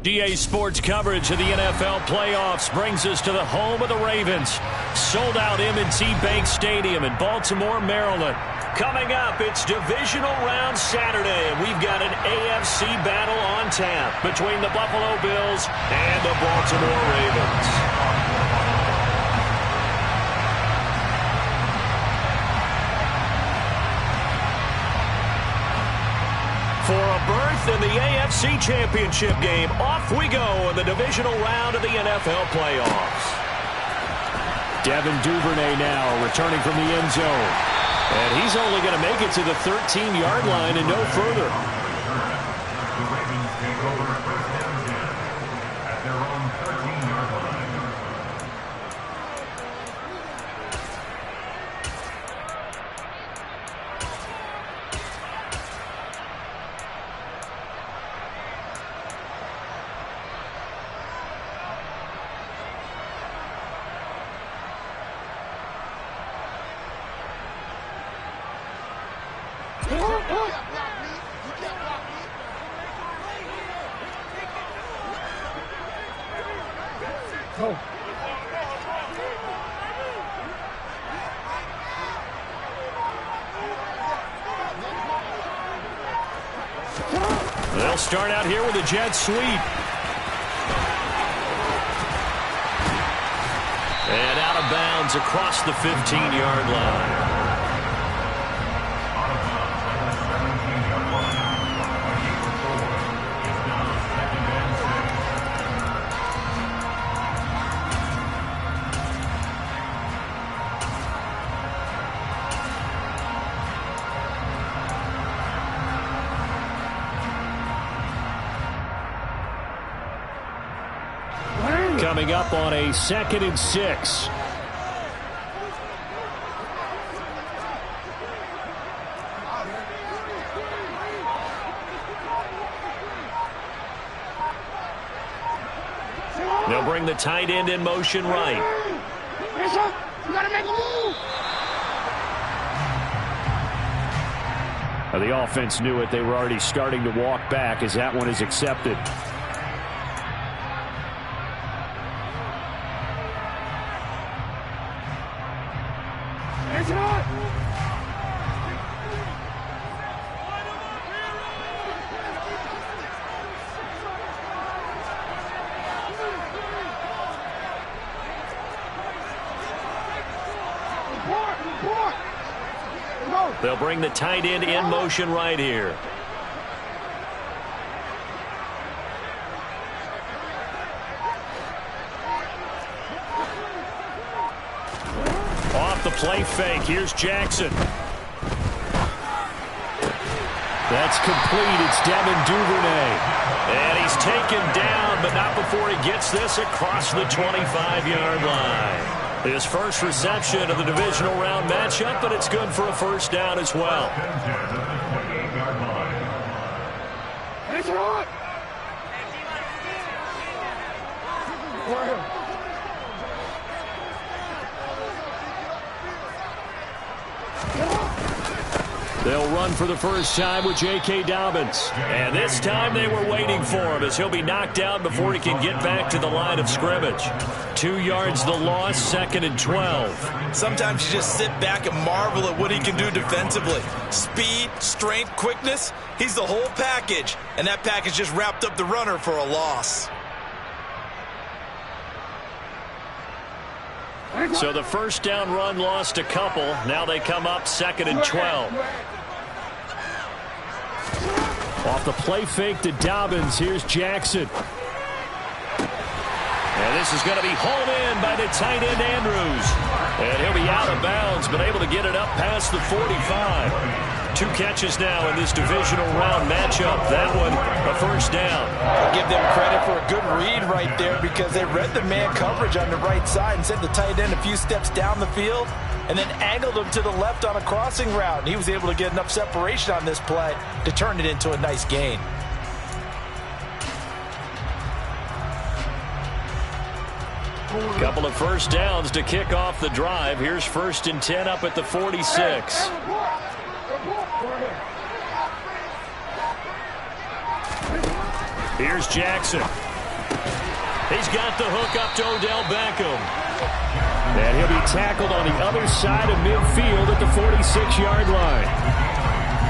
GA Sports coverage of the NFL playoffs brings us to the home of the Ravens. Sold out M&T Bank Stadium in Baltimore, Maryland. Coming up, it's divisional round Saturday, and we've got an AFC battle on tap between the Buffalo Bills and the Baltimore Ravens. For a berth in the AFC Championship game, off we go in the divisional round of the NFL playoffs. Devin Duvernay now returning from the end zone. And he's only going to make it to the 13-yard line and no further. The Ravens take over first down at their own 13-yard line. They'll start out here with a jet sweep. And out of bounds across the 15-yard line. Coming up on a 2nd and 6. They'll bring the tight end in motion right. You gotta make a move. The offense knew it. They were already starting to walk back as that one is accepted. They'll bring the tight end in motion right here. Off the play fake. Here's Jackson. That's complete. It's Devin Duvernay. And he's taken down, but not before he gets this across the 25-yard line. His first reception of the divisional round matchup, but it's good for a first down as well. They'll run for the first time with J.K. Dobbins. And this time they were waiting for him as he'll be knocked down before he can get back to the line of scrimmage. 2 yards the loss, 2nd and 12. Sometimes you just sit back and marvel at what he can do defensively. Speed, strength, quickness, he's the whole package. And that package just wrapped up the runner for a loss. So the first down run lost a couple. Now they come up 2nd and 12. Off the play fake to Dobbins. Here's Jackson. And this is going to be hauled in by the tight end Andrews. And he'll be out of bounds, but able to get it up past the 45. 2 catches now in this divisional round matchup. That one, a first down. I'll give them credit for a good read right there because they read the man coverage on the right side and sent the tight end a few steps down the field and then angled him to the left on a crossing route. And he was able to get enough separation on this play to turn it into a nice gain. Couple of first downs to kick off the drive. Here's 1st and 10 up at the 46. Here's Jackson. He's got the hook up to Odell Beckham. And he'll be tackled on the other side of midfield at the 46-yard line.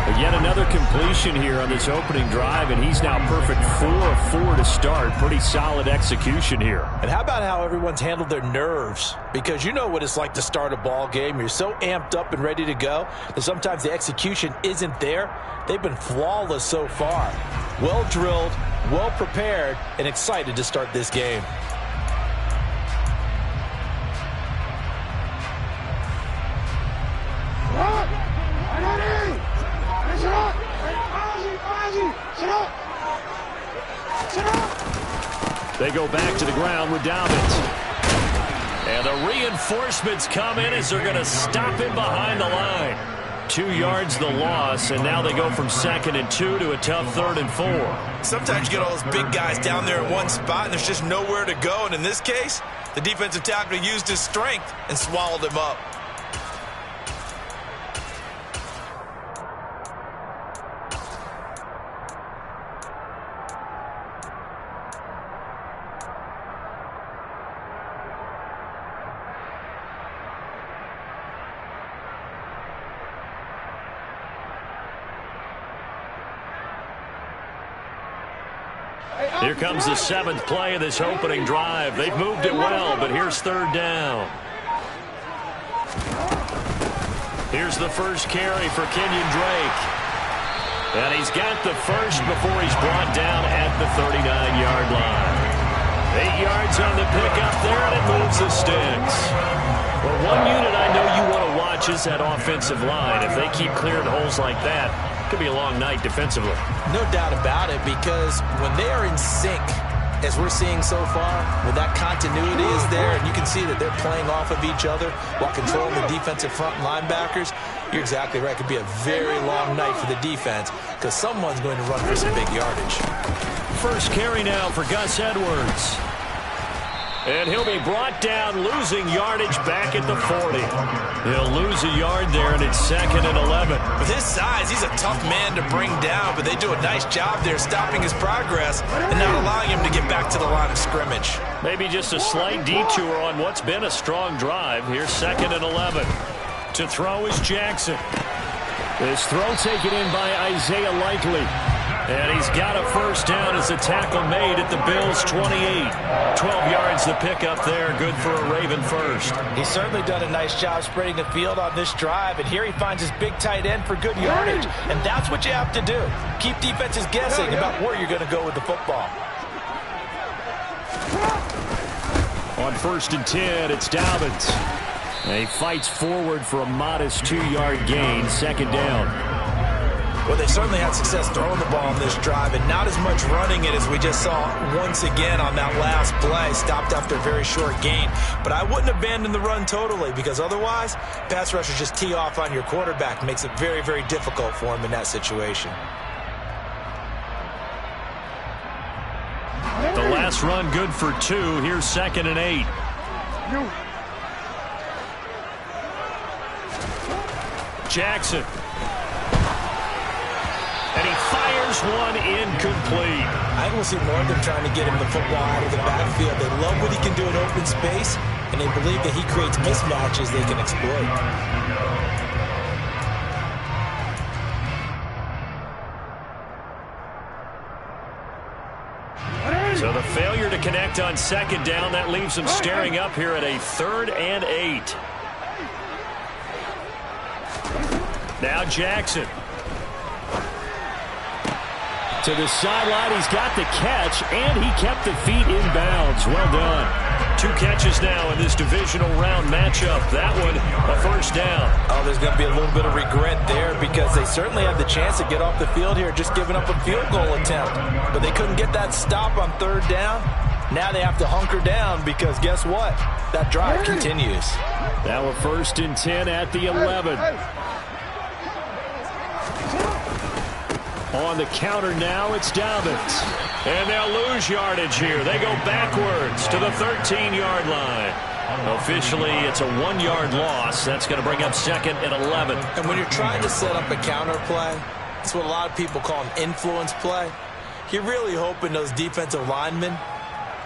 But yet another completion here on this opening drive, and he's now perfect 4 of 4 to start. Pretty solid execution here. And how about how everyone's handled their nerves? Because you know what it's like to start a ball game. You're so amped up and ready to go that sometimes the execution isn't there. They've been flawless so far. Well drilled, well prepared, and excited to start this game. They go back to the ground with Dobbins. And the reinforcements come in as they're going to stop him behind the line. 2 yards the loss, and now they go from 2nd and 2 to a tough 3rd and 4. Sometimes you get all those big guys down there in one spot, and there's just nowhere to go. And in this case, the defensive tackle used his strength and swallowed him up. Here comes the 7th play of this opening drive. They've moved it well, but here's 3rd down. Here's the first carry for Kenyon Drake. And he's got the first before he's brought down at the 39-yard line. 8 yards on the pickup there, and it moves the sticks. Well, one unit I know you want to watch is that offensive line. If they keep clearing holes like that, could be a long night defensively. No doubt about it, because when they are in sync, as we're seeing so far, when that continuity is there, and you can see that they're playing off of each other while controlling the defensive front linebackers, you're exactly right. It could be a very long night for the defense because someone's going to run for some big yardage. First carry now for Gus Edwards. And he'll be brought down, losing yardage back at the 40. He'll lose a yard there, and it's 2nd and 11. With his size, he's a tough man to bring down, but they do a nice job there stopping his progress and not allowing him to get back to the line of scrimmage. Maybe just a slight detour on what's been a strong drive. Here's 2nd and 11. To throw is Jackson. This throw taken in by Isaiah Likely. And he's got a first down as a tackle made at the Bills' 28. 12 yards the pickup there. Good for a Raven first. He's certainly done a nice job spreading the field on this drive. And here he finds his big tight end for good yardage. And that's what you have to do. Keep defenses guessing about where you're going to go with the football. On 1st and 10, it's Dobbins. And he fights forward for a modest 2-yard gain. 2nd down. Well, they certainly had success throwing the ball on this drive and not as much running it as we just saw once again on that last play. Stopped after a very short gain. But I wouldn't abandon the run totally because otherwise, pass rushers just tee off on your quarterback. Makes it very, very difficult for him in that situation. The last run good for 2. Here's 2nd and 8. Jackson. And he fires one incomplete. I think we'll see more of them trying to get him the football out of the backfield. They love what he can do in open space, and they believe that he creates mismatches they can exploit. So the failure to connect on 2nd down, that leaves them staring up here at a 3rd and 8. Now Jackson. To the sideline, he's got the catch, and he kept the feet in bounds. Well done. 2 catches now in this divisional round matchup. That one, a first down. Oh, there's going to be a little bit of regret there because they certainly had the chance to get off the field here, just giving up a field goal attempt. But they couldn't get that stop on 3rd down. Now they have to hunker down because guess what? That drive continues. Now a 1st and 10 at the 11. On the counter now, it's Dobbins. And they'll lose yardage here. They go backwards to the 13-yard line. Officially, it's a 1-yard loss. That's going to bring up 2nd and 11. And when you're trying to set up a counter play, it's what a lot of people call an influence play. You're really hoping those defensive linemen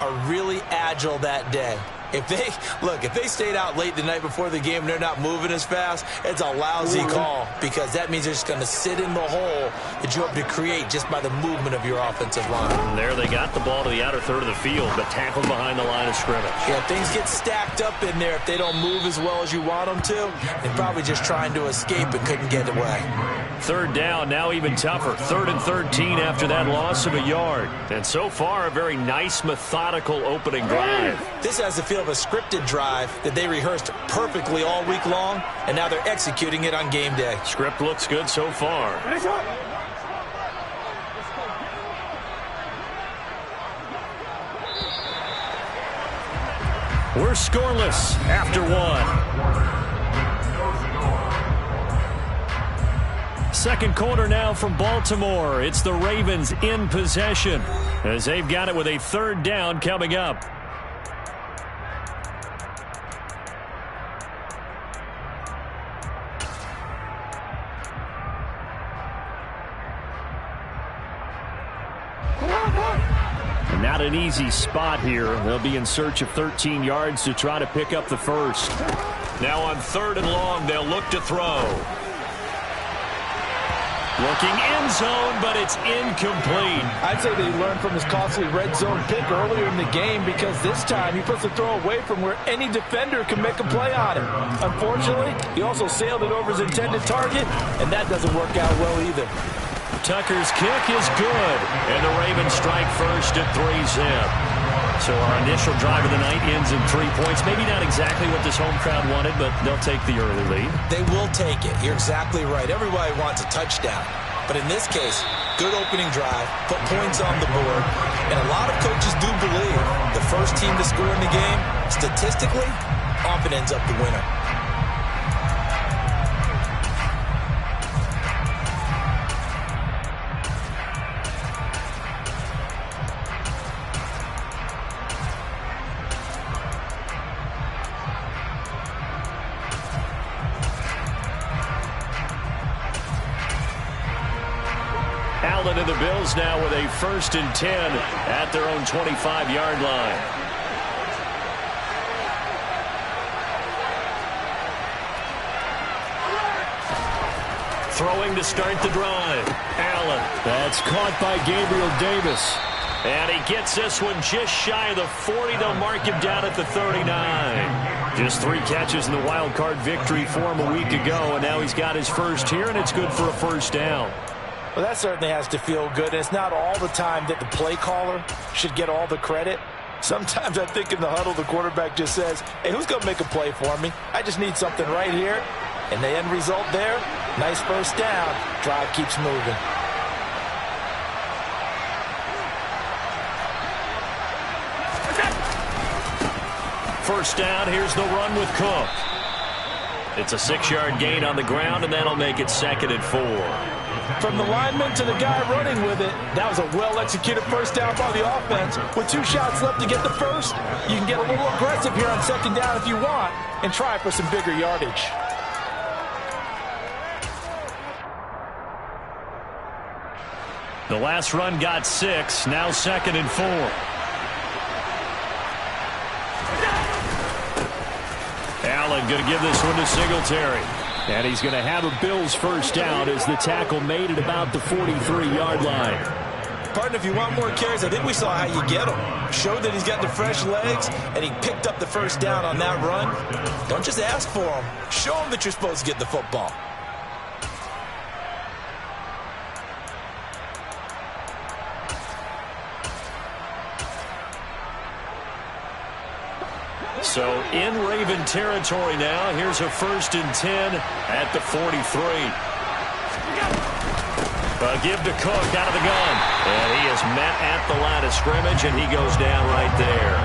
are really agile that day. If they stayed out late the night before the game and they're not moving as fast, it's a lousy call because that means they're just going to sit in the hole that you hope to create just by the movement of your offensive line. And there they got the ball to the outer third of the field, but tackled behind the line of scrimmage. Yeah, things get stacked up in there if they don't move as well as you want them to. They're probably just trying to escape and couldn't get away. Third down, now even tougher. 3rd and 13 after that loss of a yard. And so far, a very nice, methodical opening drive. This has the feel of a scripted drive that they rehearsed perfectly all week long, and now they're executing it on game day. Script looks good so far. We're scoreless after one. Second quarter now from Baltimore. It's the Ravens in possession as they've got it with a 3rd down coming up. And not an easy spot here. They'll be in search of 13 yards to try to pick up the first. Now on 3rd and long, they'll look to throw. Looking end zone, but it's incomplete. I'd say that he learned from his costly red zone pick earlier in the game because this time he puts the throw away from where any defender can make a play on it. Unfortunately, he also sailed it over his intended target, and that doesn't work out well either. Tucker's kick is good, and the Ravens strike first at 3-zip. So our initial drive of the night ends in 3 points. Maybe not exactly what this home crowd wanted, but they'll take the early lead. They will take it. You're exactly right. Everybody wants a touchdown. But in this case, good opening drive, put points on the board, and a lot of coaches do believe the first team to score in the game, statistically, often ends up the winner. Allen and the Bills now with a 1st and 10 at their own 25-yard line. Throwing to start the drive. Allen. That's caught by Gabriel Davis. And he gets this one just shy of the 40. They'll mark him down at the 39. Just 3 catches in the wild card victory for him a week ago, and now he's got his first here, and it's good for a 1st down. Well, that certainly has to feel good. And it's not all the time that the play caller should get all the credit. Sometimes I think in the huddle, the quarterback just says, hey, who's going to make a play for me? I just need something right here. And the end result there, nice 1st down. Drive keeps moving. First down, here's the run with Cook. It's a 6-yard gain on the ground, and that'll make it 2nd and 4. From the lineman to the guy running with it, that was a well-executed 1st down by the offense. With 2 shots left to get the first, you can get a little aggressive here on 2nd down if you want and try for some bigger yardage. The last run got 6, now 2nd and 4. Allen going to give this one to Singletary. And he's going to have a Bills 1st down as the tackle made at about the 43-yard line. Partner, if you want more carries, I think we saw how you get him. Showed that he's got the fresh legs, and he picked up the 1st down on that run. Don't just ask for him. Show him that you're supposed to get the football. So in Raven territory now. Here's a 1st and 10 at the 43. A give to Cook out of the gun. And he is met at the line of scrimmage, and he goes down right there.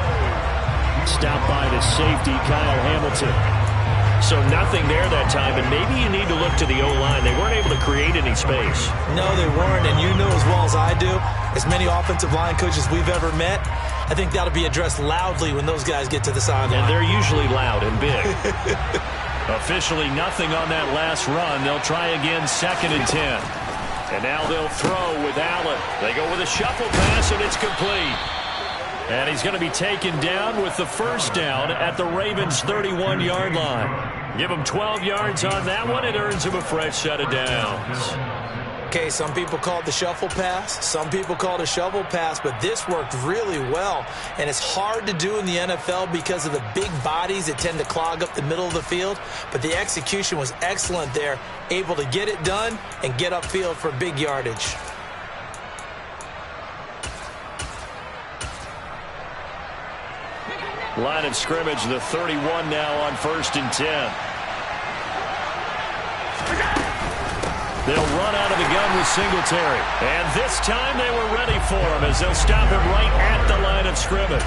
Stopped by the safety, Kyle Hamilton. So nothing there that time, and maybe you need to look to the O-line. They weren't able to create any space. No, they weren't, and you know as well as I do, as many offensive line coaches we've ever met, I think that'll be addressed loudly when those guys get to the sideline. And they're usually loud and big. Officially nothing on that last run. They'll try again, 2nd and 10. And now they'll throw with Allen. They go with a shuffle pass, and it's complete. And he's going to be taken down with the first down at the Ravens' 31-yard line. Give him 12 yards on that one. It earns him a fresh set of downs. Okay, some people call it the shuffle pass. Some people call it a shovel pass, but this worked really well. And it's hard to do in the NFL because of the big bodies that tend to clog up the middle of the field. But the execution was excellent there, able to get it done and get upfield for big yardage. Line of scrimmage, the 31 now on 1st and 10. They'll run out of the gun with Singletary. And this time they were ready for him as they'll stop him right at the line of scrimmage.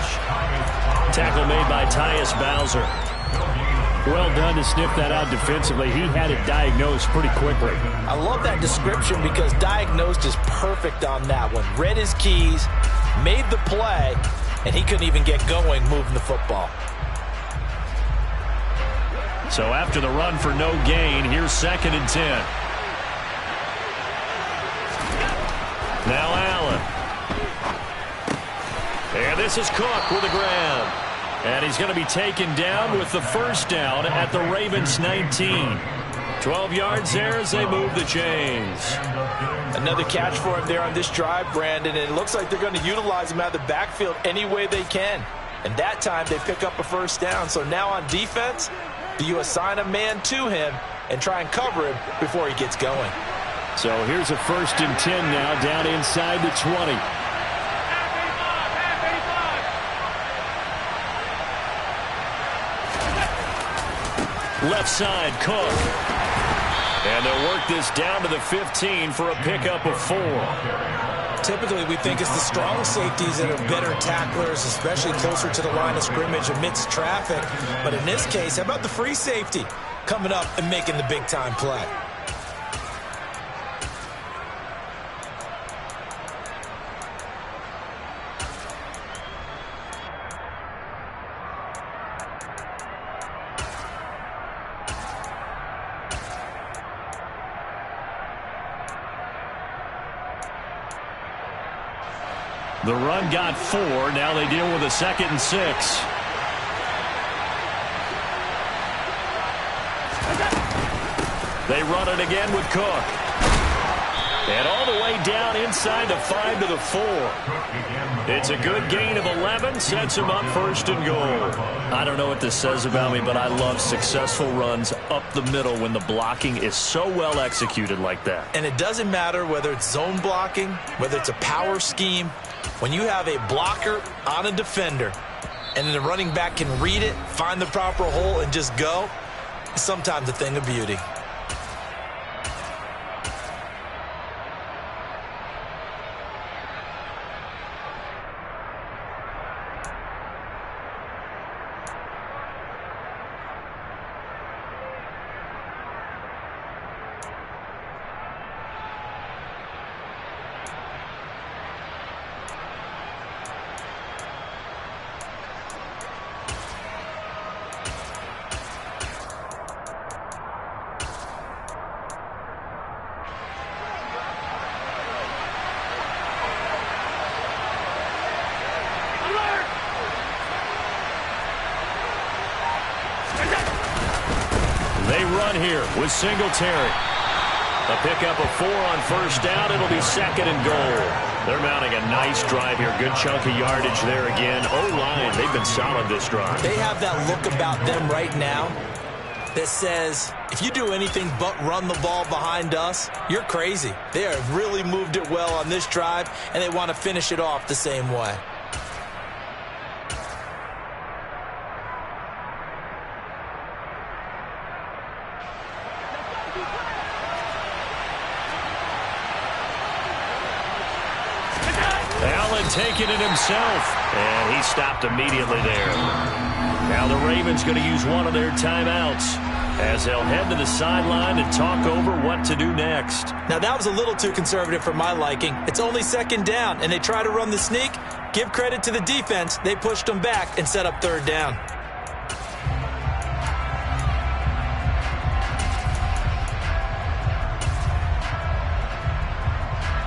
Tackle made by Tyus Bowser. Well done to sniff that out defensively. He had it diagnosed pretty quickly. I love that description because diagnosed is perfect on that one. Read his keys, made the play, and he couldn't even get going moving the football. So after the run for no gain, here's 2nd and 10. Now Allen. And this is Cook with a grab. And he's going to be taken down with the first down at the Ravens' 19. 12 yards there as they move the chains. Another catch for him there on this drive, Brandon. And it looks like they're going to utilize him out of the backfield any way they can. And that time they pick up a first down. So now on defense, do you assign a man to him and try and cover him before he gets going? So here's a 1st and 10 now down inside the 20. Left side, Cook. And they'll work this down to the 15 for a pickup of 4. Typically, we think it's the strong safeties that are better tacklers, especially closer to the line of scrimmage amidst traffic. But in this case, how about the free safety coming up and making the big-time play? The run got 4. Now they deal with a 2nd and 6. They run it again with Cook. And all the way down inside the 5 to the 4. It's a good gain of 11. Sets him up 1st and goal. I don't know what this says about me, but I love successful runs up the middle when the blocking is so well executed like that. And it doesn't matter whether it's zone blocking, whether it's a power scheme. When you have a blocker on a defender and then the running back can read it, find the proper hole, and just go, it's sometimes a thing of beauty. They run here with Singletary. A pickup of 4 on 1st down. It'll be 2nd and goal. They're mounting a nice drive here. Good chunk of yardage there again. O-line, they've been solid this drive. They have that look about them right now that says, if you do anything but run the ball behind us, you're crazy. They have really moved it well on this drive, and they want to finish it off the same way. Allen taking it himself, and he stopped immediately there. Now the Ravens going to use one of their timeouts as they'll head to the sideline and talk over what to do next. Now that was a little too conservative for my liking. It's only 2nd down, and they try to run the sneak. Give credit to the defense. They pushed them back and set up 3rd down.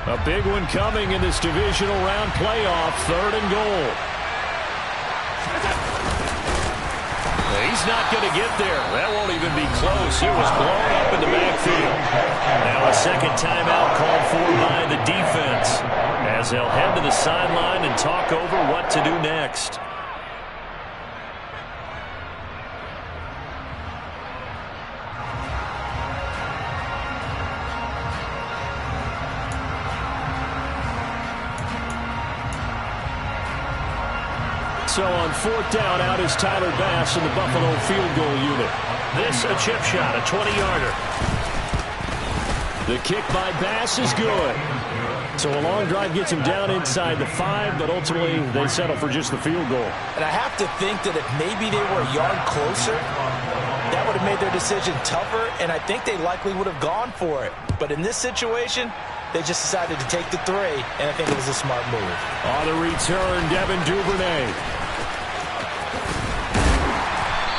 A big one coming in this divisional round playoff. 3rd and goal. He's not going to get there. That won't even be close. It was blown up in the backfield. Now a second timeout called for by the defense as they'll head to the sideline and talk over what to do next. So on fourth down, out is Tyler Bass in the Buffalo field goal unit. This a chip shot, a 20-yarder. The kick by Bass is good. So a long drive gets him down inside the 5, but ultimately they settle for just the field goal. And I have to think that if maybe they were a yard closer, that would have made their decision tougher, and I think they likely would have gone for it. But in this situation, they just decided to take the 3, and I think it was a smart move. On the return, Devin Duvernay.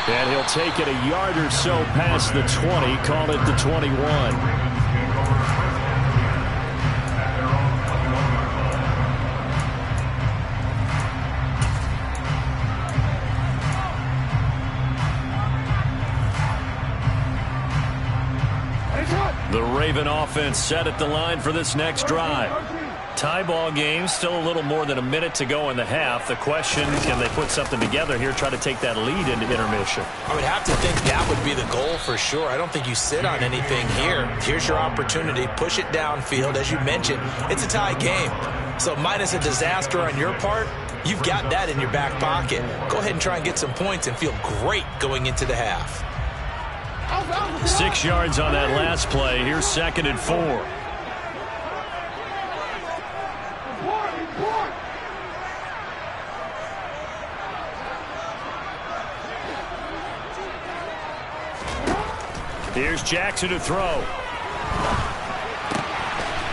And he'll take it a yard or so past the 20, call it the 21. The Raven offense set at the line for this next drive. Tie ball game, still a little more than a minute to go in the half. The question, can they put something together here, try to take that lead into intermission? I would have to think that would be the goal for sure. I don't think you sit on anything here. Here's your opportunity. Push it downfield. As you mentioned, it's a tie game. So minus a disaster on your part, you've got that in your back pocket. Go ahead and try and get some points and feel great going into the half. 6 yards on that last play. Here's 2nd and 4. Here's Jackson to throw.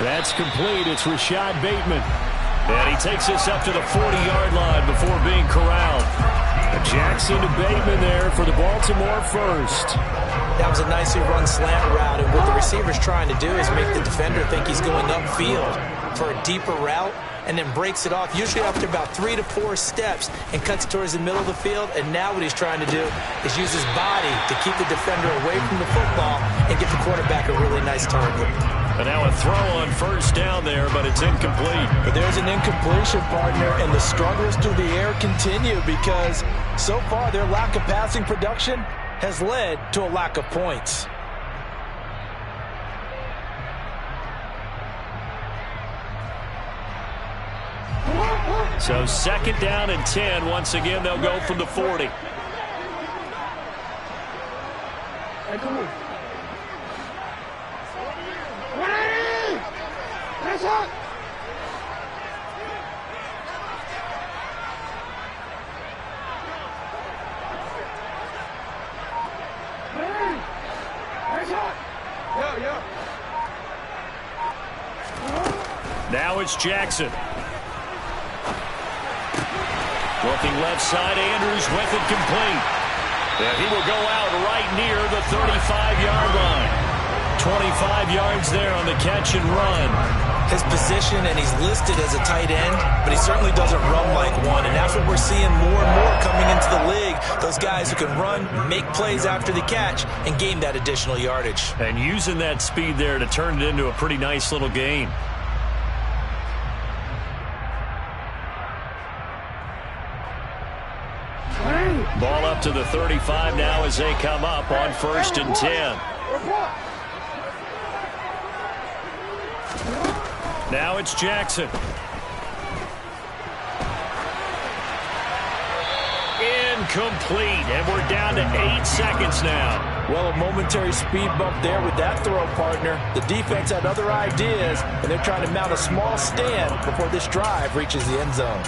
That's complete. It's Rashad Bateman. And he takes us up to the 40-yard line before being corralled. Jackson to Bateman there for the Baltimore first. That was a nicely run slant route, and what the receiver's trying to do is make the defender think he's going upfield for a deeper route, and then breaks it off, usually after about 3 to 4 steps, and cuts towards the middle of the field. And now what he's trying to do is use his body to keep the defender away from the football and get the quarterback a really nice target. And now a throw on first down there, but it's incomplete. But there's an incompletion, partner, and the struggles through the air continue because so far their lack of passing production has led to a lack of points. So 2nd down and 10. Once again, they'll go from the 40. Now it's Jackson. Looking left side, Andrews with it complete. And he will go out right near the 35-yard line. 25 yards there on the catch and run. His position, and he's listed as a tight end, but he certainly doesn't run like one. And that's what we're seeing more and more coming into the league. Those guys who can run, make plays after the catch, and gain that additional yardage. And using that speed there to turn it into a pretty nice little gain. Ball up to the 35 now as they come up on 1st and 10. Now it's Jackson. Incomplete, and we're down to 8 seconds now. Well, a momentary speed bump there with that throw, partner. The defense had other ideas, and they're trying to mount a small stand before this drive reaches the end zone.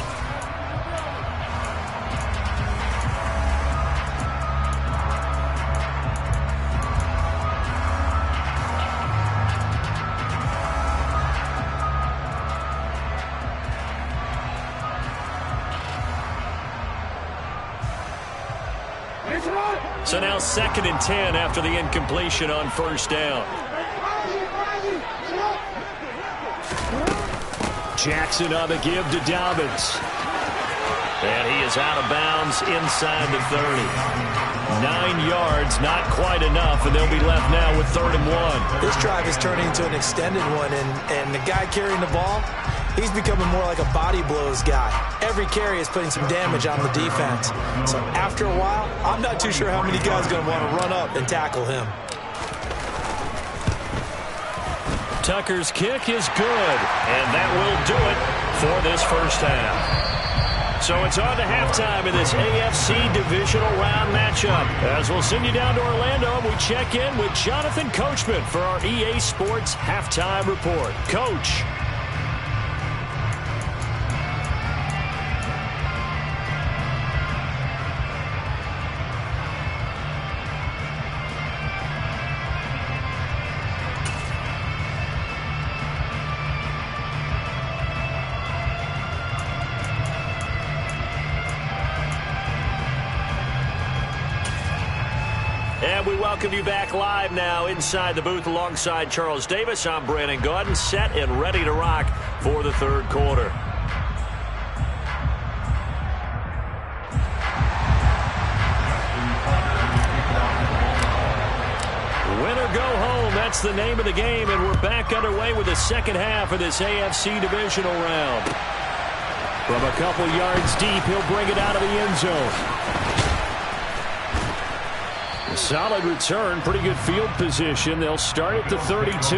So now 2nd and 10 after the incompletion on 1st down. Jackson on the give to Dobbins. And he is out of bounds inside the 30. 9 yards, not quite enough, and they'll be left now with 3rd and 1. This drive is turning into an extended one, and the guy carrying the ball, he's becoming more like a body blows guy. Every carry is putting some damage on the defense. So after a while, I'm not too sure how many guys are going to want to run up and tackle him. Tucker's kick is good, and that will do it for this first half. So it's on to halftime in this AFC divisional round matchup. As we'll send you down to Orlando, and we check in with Jonathan Coachman for our EA Sports Halftime Report. Coach. And we welcome you back live now inside the booth alongside Charles Davis. I'm Brandon Gaudin, set and ready to rock for the 3rd quarter. Win or go home, that's the name of the game, and we're back underway with the second half of this AFC divisional round. From a couple yards deep, he'll bring it out of the end zone. Solid return, pretty good field position. They'll start at the 32.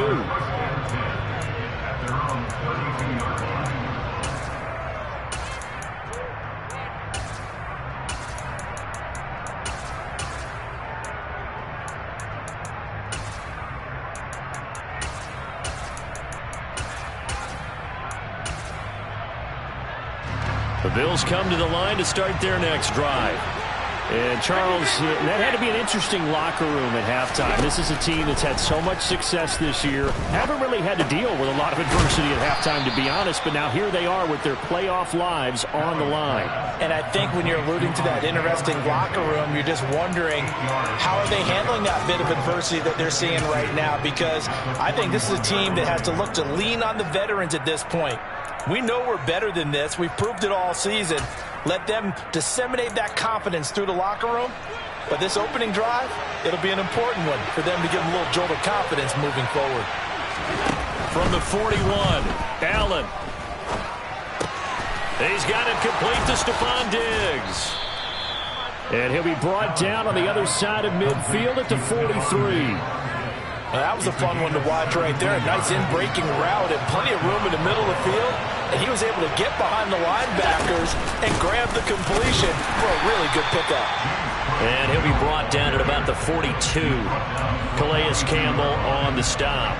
The Bills come to the line to start their next drive. And, Charles, that had to be an interesting locker room at halftime. This is a team that's had so much success this year. Haven't really had to deal with a lot of adversity at halftime, to be honest. But now here they are with their playoff lives on the line. And I think when you're alluding to that interesting locker room, you're just wondering how are they handling that bit of adversity that they're seeing right now? Because I think this is a team that has to look to lean on the veterans at this point. We know we're better than this. We've proved it all season. Let them disseminate that confidence through the locker room. But this opening drive, it'll be an important one for them to give them a little jolt of confidence moving forward. From the 41, Allen. He's got it complete to Stephon Diggs. And he'll be brought down on the other side of midfield at the 43. Well, that was a fun one to watch right there. A nice in-breaking route and plenty of room in the middle of the field. And he was able to get behind the linebackers and grab the completion for a really good pickup. And he'll be brought down at about the 42. Calais Campbell on the stop.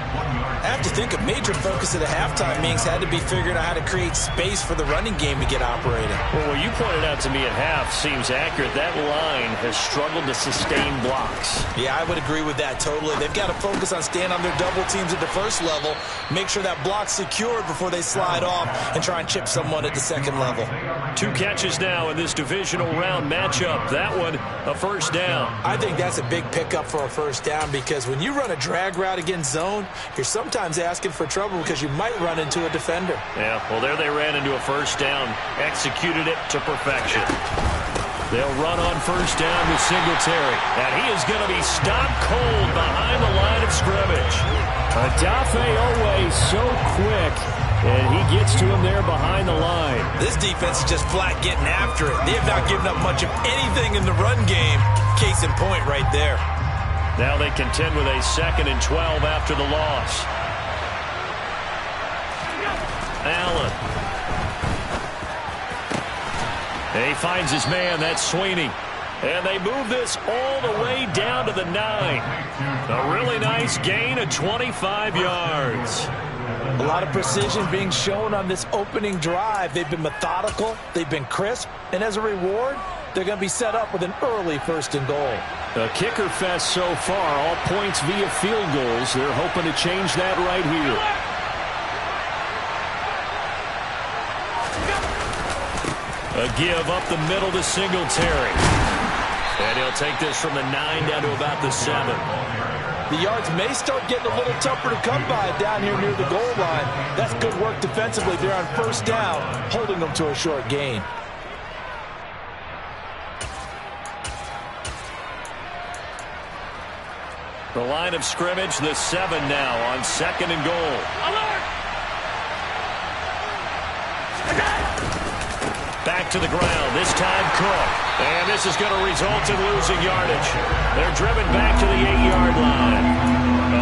I have to think a major focus of the halftime meetings had to be figuring out how to create space for the running game to get operating. Well, what you pointed out to me at half seems accurate. That line has struggled to sustain blocks. Yeah, I would agree with that totally. They've got to focus on staying on their double teams at the first level, make sure that block's secured before they slide off and try and chip someone at the second level. 2 catches now in this divisional round matchup. That one, a first down. I think that's a big pickup for a first down because when you run a drag route against zone, you're sometimes asking for trouble because you might run into a defender. Yeah, well, there they ran into a first down, executed it to perfection. They'll run on first down with Singletary. And he is going to be stopped cold behind the line of scrimmage. Odafe Oweh so quick, and he gets to him there behind the line. This defense is just flat getting after it. They have not given up much of anything in the run game. Case in point right there. Now they contend with a 2nd and 12 after the loss. Allen. And he finds his man. That's Sweeney. And they move this all the way down to the 9. A really nice gain of 25 yards. A lot of precision being shown on this opening drive. They've been methodical. They've been crisp. And as a reward, they're going to be set up with an early 1st and goal. A kicker fest so far. All points via field goals. They're hoping to change that right here. A give up the middle to Singletary. And he'll take this from the 9 down to about the 7. The yards may start getting a little tougher to come by down here near the goal line. That's good work defensively there on first down, holding them to a short gain. The line of scrimmage, the 7 now on 2nd and goal. Back to the ground, this time Cook. And this is going to result in losing yardage. They're driven back to the 8-yard line.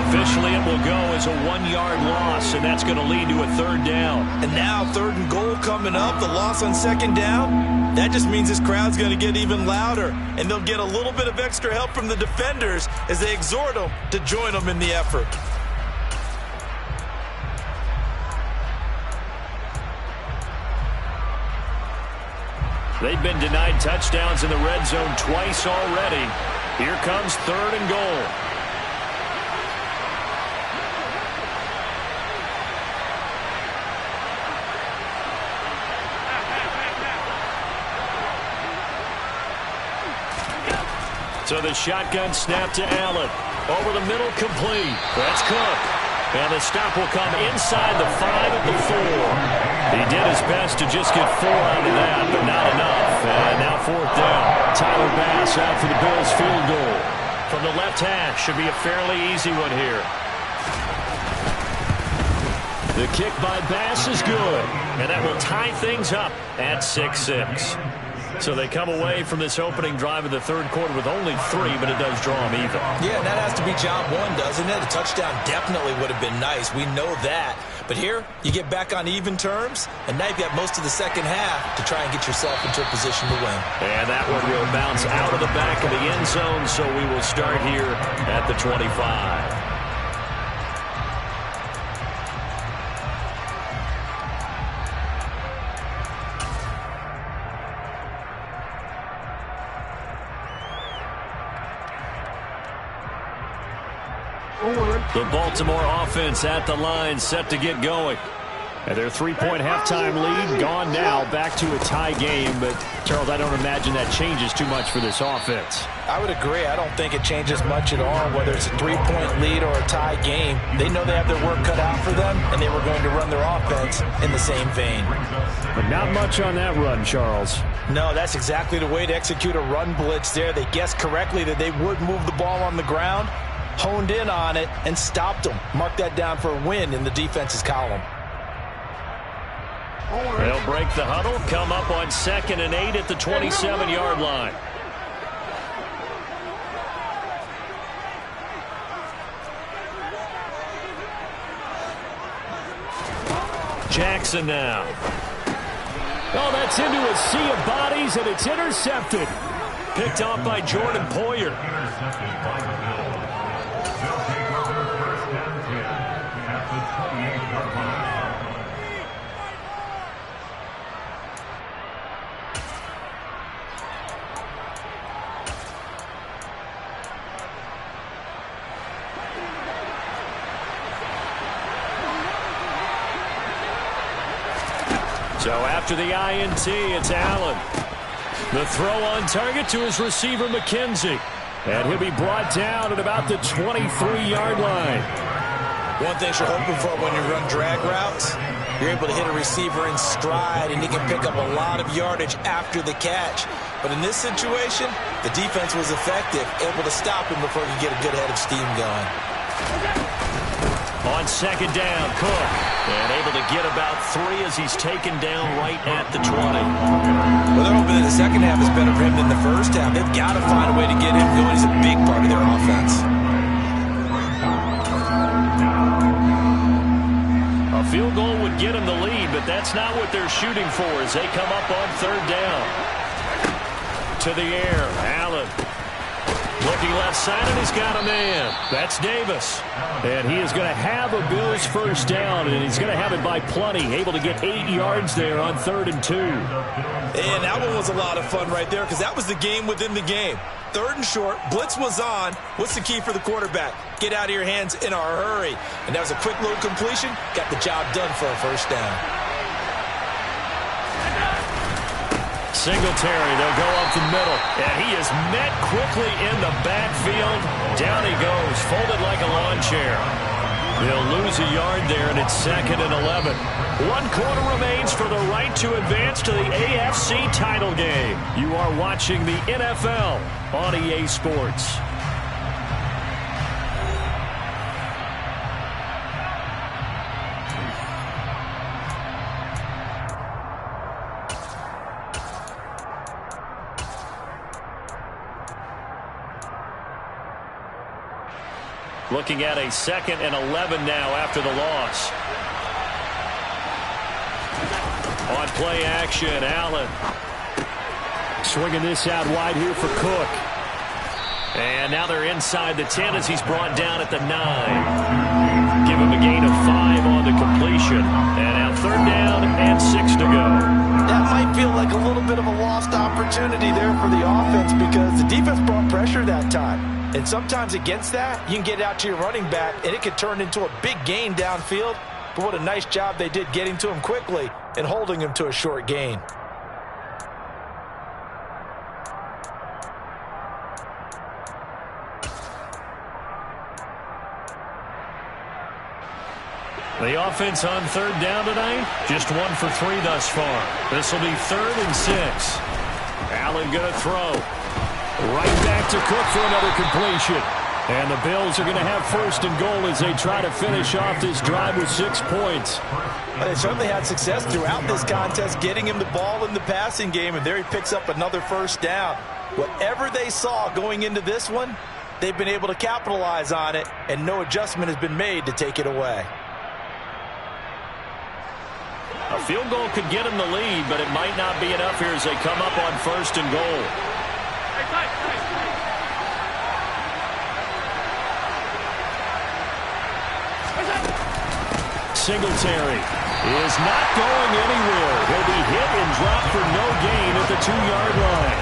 Officially, it will go as a 1-yard loss, and that's going to lead to a 3rd down. And now 3rd and goal coming up, the loss on 2nd down. That just means this crowd's going to get even louder, and they'll get a little bit of extra help from the defenders as they exhort them to join them in the effort. They've been denied touchdowns in the red zone twice already. Here comes 3rd and goal. So the shotgun snap to Allen. Over the middle, complete. That's Cook. And the stop will come inside the 5 at the 4. He did his best to just get 4 out of that, but not enough. And now 4th down. Tyler Bass out for the Bills field goal. From the left hash, should be a fairly easy one here. The kick by Bass is good. And that will tie things up at 6-6. So they come away from this opening drive of the 3rd quarter with only 3, but it does draw them even. Yeah, and that has to be job 1, doesn't it? A touchdown definitely would have been nice. We know that. But here, you get back on even terms, and now you've got most of the second half to try and get yourself into a position to win. And that one will bounce out of the back of the end zone, so we will start here at the 25. The Baltimore offense at the line, set to get going. And their 3-point halftime lead gone now, back to a tie game. But, Charles, I don't imagine that changes too much for this offense. I would agree. I don't think it changes much at all, whether it's a 3-point lead or a tie game. They know they have their work cut out for them, and they were going to run their offense in the same vein. But not much on that run, Charles. No, that's exactly the way to execute a run blitz there. They guessed correctly that they would move the ball on the ground, honed in on it, and stopped them. Mark that down for a win in the defense's column. They'll break the huddle, come up on 2nd and 8 at the 27-yard line. Jackson now. Oh, that's into a sea of bodies, and it's intercepted. Picked off by Jordan Poyer. Intercepted by the Bills. They'll take over 1st and 10 at the 28-yard line. So after the INT, it's Allen. The throw on target to his receiver, McKenzie. And he'll be brought down at about the 23-yard line. One thing you're hoping for when you run drag routes, you're able to hit a receiver in stride, and he can pick up a lot of yardage after the catch. But in this situation, the defense was effective, able to stop him before he could get a good head of steam going. On 2nd down, Cook. And able to get about 3 as he's taken down right at the 20. Well, they're hoping that the second half is better for him than the first half. They've got to find a way to get him going. He's a big part of their offense. A field goal would get him the lead, but that's not what they're shooting for as they come up on 3rd down. To the air, Allen. Looking left side, and he's got a man. That's Davis. And he is going to have a Bills first down, and he's going to have it by plenty. Able to get 8 yards there on 3rd and 2. And that one was a lot of fun right there because that was the game within the game. 3rd and short, blitz was on. What's the key for the quarterback? Get out of your hands in a hurry. And that was a quick little completion. Got the job done for a first down. Singletary, they'll go up the middle, and he is met quickly in the backfield. Down he goes, folded like a lawn chair. They'll lose a yard there, and it's 2nd and 11. 1 quarter remains for the right to advance to the AFC title game. You are watching the NFL on EA Sports. Looking at a 2nd and 11 now after the loss. On play action, Allen. Swinging this out wide here for Cook. And now they're inside the 10 as he's brought down at the 9. Give him a gain of 5 on the completion. And now 3rd down and 6 to go. That might feel like a little bit of a lost opportunity there for the offense because the defense brought pressure that time. And sometimes against that, you can get out to your running back, and it could turn into a big gain downfield. But what a nice job they did getting to him quickly and holding him to a short gain. The offense on 3rd down tonight, just 1 for 3 thus far. This will be 3rd and 6. Allen going to throw. Right back to Cook for another completion. And the Bills are going to have 1st and goal as they try to finish off this drive with 6 points. They certainly had success throughout this contest, getting him the ball in the passing game, and there he picks up another 1st down. Whatever they saw going into this one, they've been able to capitalize on it, and no adjustment has been made to take it away. A field goal could get him the lead, but it might not be enough here as they come up on 1st and goal. Singletary is not going anywhere. He'll be hit and dropped for no gain at the 2-yard line.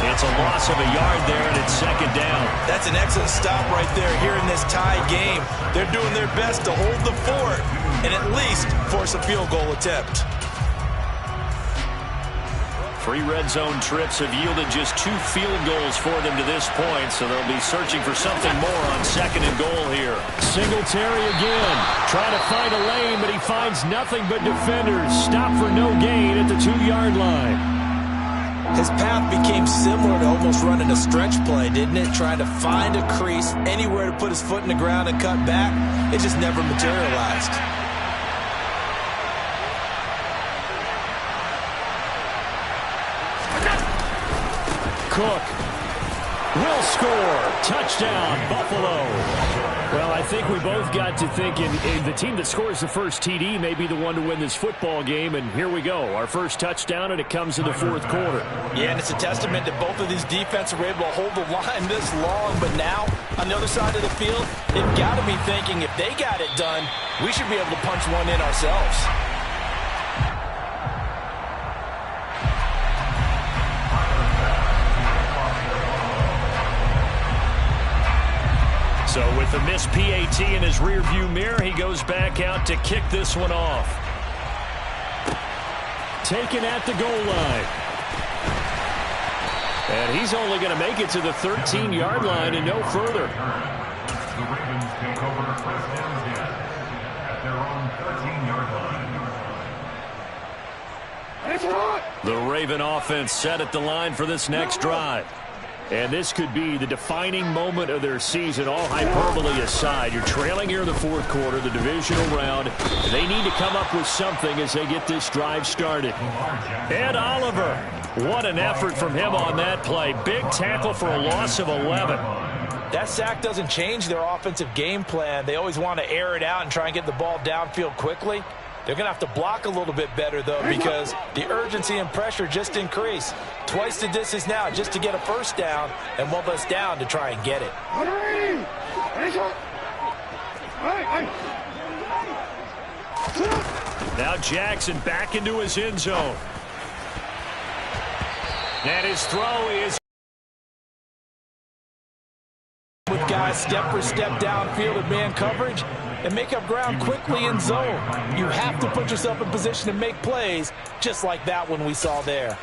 It's a loss of a yard there, and it's 2nd down. That's an excellent stop right there here in this tie game. They're doing their best to hold the fort and at least force a field goal attempt. 3 red zone trips have yielded just 2 field goals for them to this point, so they'll be searching for something more on 2nd and goal here. Singletary again, trying to find a lane, but he finds nothing but defenders. Stop for no gain at the 2-yard line. His path became similar to almost running a stretch play, didn't it? Trying to find a crease, anywhere to put his foot in the ground and cut back. It just never materialized. Cook will score. Touchdown, Buffalo. Well, I think we both got to thinking the team that scores the first TD may be the one to win this football game, and here we go. Our first touchdown, and it comes in the 4th quarter. Yeah, and it's a testament that both of these defenses were able to hold the line this long, but now, on the other side of the field, they've got to be thinking if they got it done, we should be able to punch one in ourselves. So with the missed PAT in his rearview mirror, he goes back out to kick this one off. Taken at the goal line. And he's only going to make it to the 13-yard line and no further. The Ravens take over 1st and 10 at their own 13-yard line. The Raven offense set at the line for this next drive. And this could be the defining moment of their season, all hyperbole aside. You're trailing here in the 4th quarter, the divisional round. They need to come up with something as they get this drive started. Ed Oliver, what an effort from him on that play. Big tackle for a loss of 11. That sack doesn't change their offensive game plan. They always want to air it out and try and get the ball downfield quickly. They're going to have to block a little bit better, though, because the urgency and pressure just increase. Twice the distance now just to get a 1st down, and 1 less down to try and get it. Now Jackson back into his end zone. And his throw is... With guys step for step downfield in man coverage and make up ground quickly in zone. You have to put yourself in position to make plays just like that one we saw there.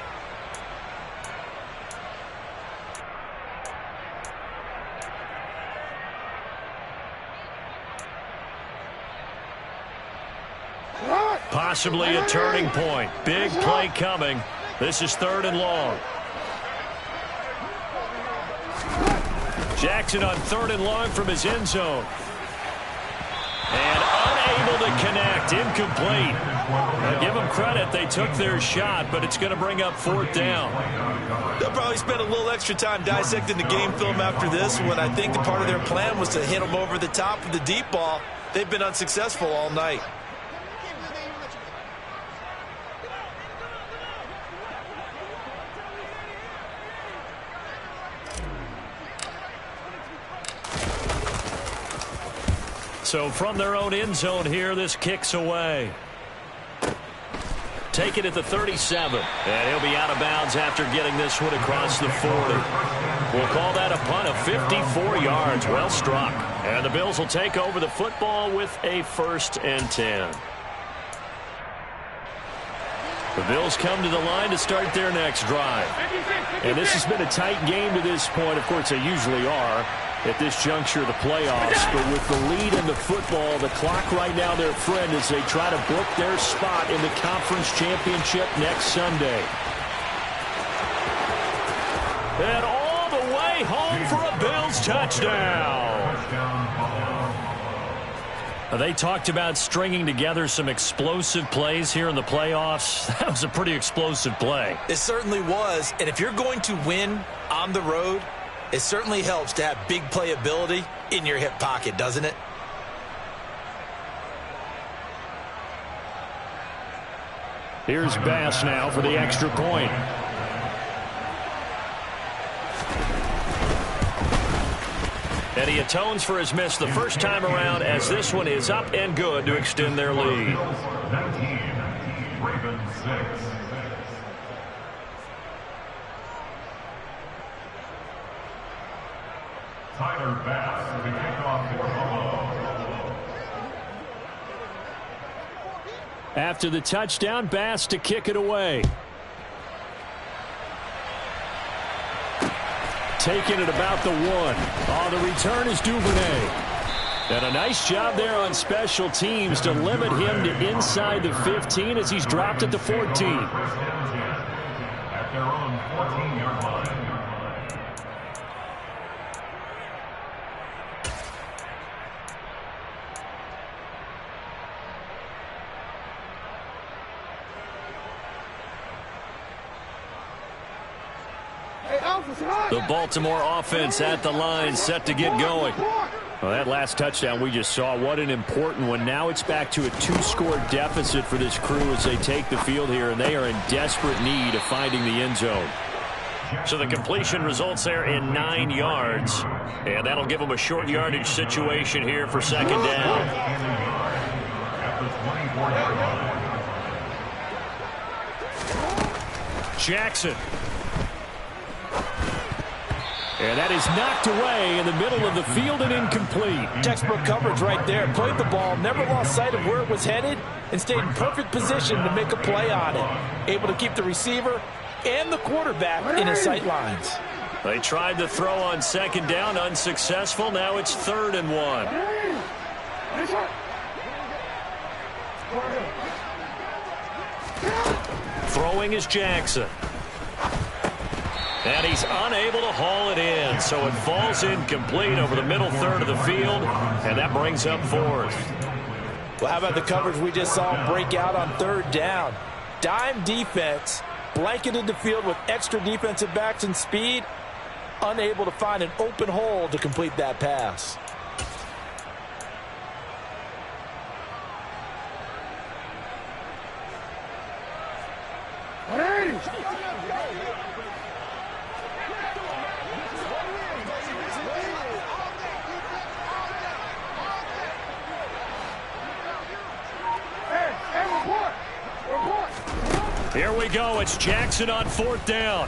Possibly a turning point. Big play coming. This is 3rd and long. Jackson on 3rd and long from his end zone. And unable to connect. Incomplete. Give them credit. They took their shot, but it's going to bring up 4th down. They'll probably spend a little extra time dissecting the game film after this one. I think the part of their plan was to hit them over the top of the deep ball. They've been unsuccessful all night. So from their own end zone here, this kicks away. Take it at the 37. And he'll be out of bounds after getting this one across the 40. We'll call that a punt of 54 yards. Well struck. And the Bills will take over the football with a 1st and 10. The Bills come to the line to start their next drive. And this has been a tight game to this point. Of course, they usually are at this juncture of the playoffs. But with the lead in the football, the clock right now their friend as they try to book their spot in the conference championship next Sunday. And all the way home for a Bills touchdown. They talked about stringing together some explosive plays here in the playoffs. That was a pretty explosive play. It certainly was. And if you're going to win on the road, it certainly helps to have big playability in your hip pocket, doesn't it? Here's Bass now for the extra point. And he atones for his miss the first time around as this one is up and good to extend their lead. 19, Ravens 6. Tyler Bass to kick off the combo. After the touchdown, Bass to kick it away. Taking it about the 1. Oh, the return is Duvernay. And a nice job there on special teams to limit him to inside the 15 as he's dropped at the 14. At their own 14-yard line. The Baltimore offense at the line, set to get going. Well, that last touchdown we just saw, what an important one. Now it's back to a 2-score deficit for this crew as they take the field here, and they are in desperate need of finding the end zone. So the completion results there in 9 yards, and that'll give them a short yardage situation here for 2nd down. At the 24-yard line. Jackson. And that is knocked away in the middle of the field and incomplete. Textbook coverage right there. Played the ball, never lost sight of where it was headed, and stayed in perfect position to make a play on it. Able to keep the receiver and the quarterback in his sight lines. They tried to throw on 2nd down, unsuccessful. Now it's 3rd and 1. Throwing is Jackson. And he's unable to haul it in, so it falls incomplete over the middle 3rd of the field, and that brings up 4th. Well, how about the coverage we just saw break out on 3rd down? Dime defense, blanketed the field with extra defensive backs and speed, unable to find an open hole to complete that pass. Here we go. It's Jackson on 4th down.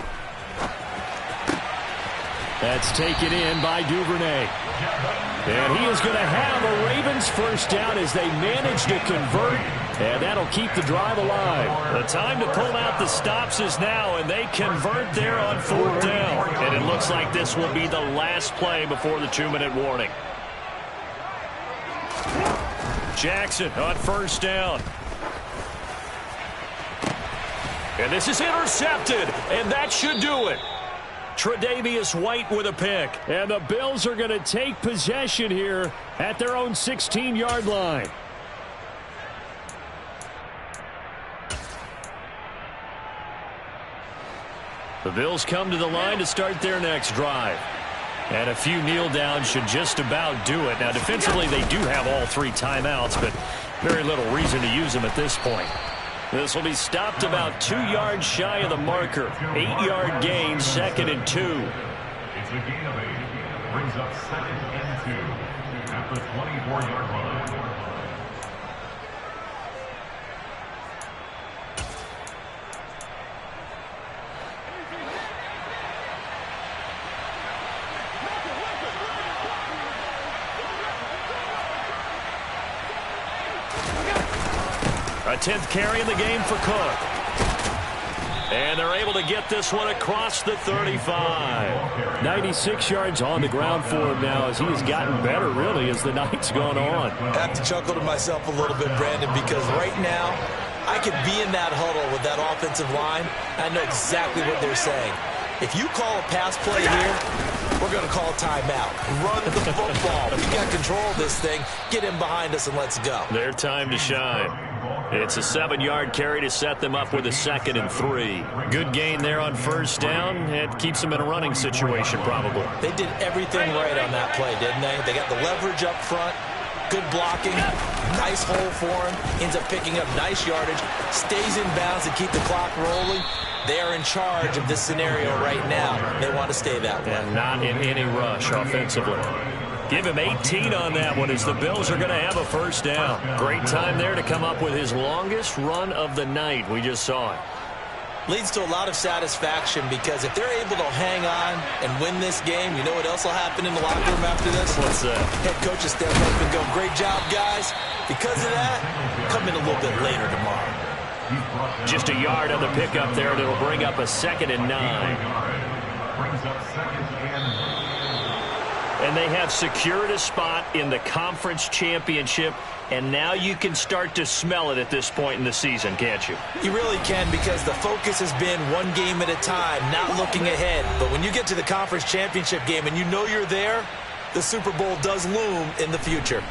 That's taken in by Duvernay. And he is going to have a Ravens 1st down as they manage to convert. And that'll keep the drive alive. The time to pull out the stops is now, and they convert there on 4th down. And it looks like this will be the last play before the 2-minute warning. Jackson on 1st down. And this is intercepted, and that should do it. Tre'Davious White with a pick. And the Bills are going to take possession here at their own 16-yard line. The Bills come to the line to start their next drive. And a few kneel downs should just about do it. Now, defensively, they do have all 3 timeouts, but very little reason to use them at this point. This will be stopped about 2 yards shy of the marker. 8-yard gain, 2nd and 2. It's a gain of 8. Brings up 2nd and 2 at the 24-yard line. A 10th carry in the game for Cook. And they're able to get this one across the 35. 96 yards on the ground for him now as he has gotten better, really, as the night's gone on. I have to chuckle to myself a little bit, Brandon, because right now I could be in that huddle with that offensive line. I know exactly what they're saying. If you call a pass play here, we're going to call a timeout. Run the football. We got control of this thing. Get him behind us and let's go. Their time to shine. It's a 7-yard carry to set them up with a 2nd and 3. Good gain there on 1st down. It keeps them in a running situation, probably. They did everything right on that play, didn't they? They got the leverage up front. Good blocking. Nice hole for him. Ends up picking up nice yardage. Stays in bounds to keep the clock rolling. They are in charge of this scenario right now. They want to stay that way. And not in any rush offensively. Give him 18 on that one as the Bills are going to have a 1st down. Great time there to come up with his longest run of the night. We just saw it. Leads to a lot of satisfaction because if they're able to hang on and win this game, you know what else will happen in the locker room after this? What's that? Head coach will step up and go, great job, guys. Because of that, come in a little bit later tomorrow. Just a yard on the pickup there, and it'll bring up a 2nd and 9. Brings up 2nd and 9. And they have secured a spot in the conference championship, and now you can start to smell it at this point in the season, can't you? You really can, because the focus has been one game at a time, not looking ahead. But when you get to the conference championship game and you know you're there, the Super Bowl does loom in the future.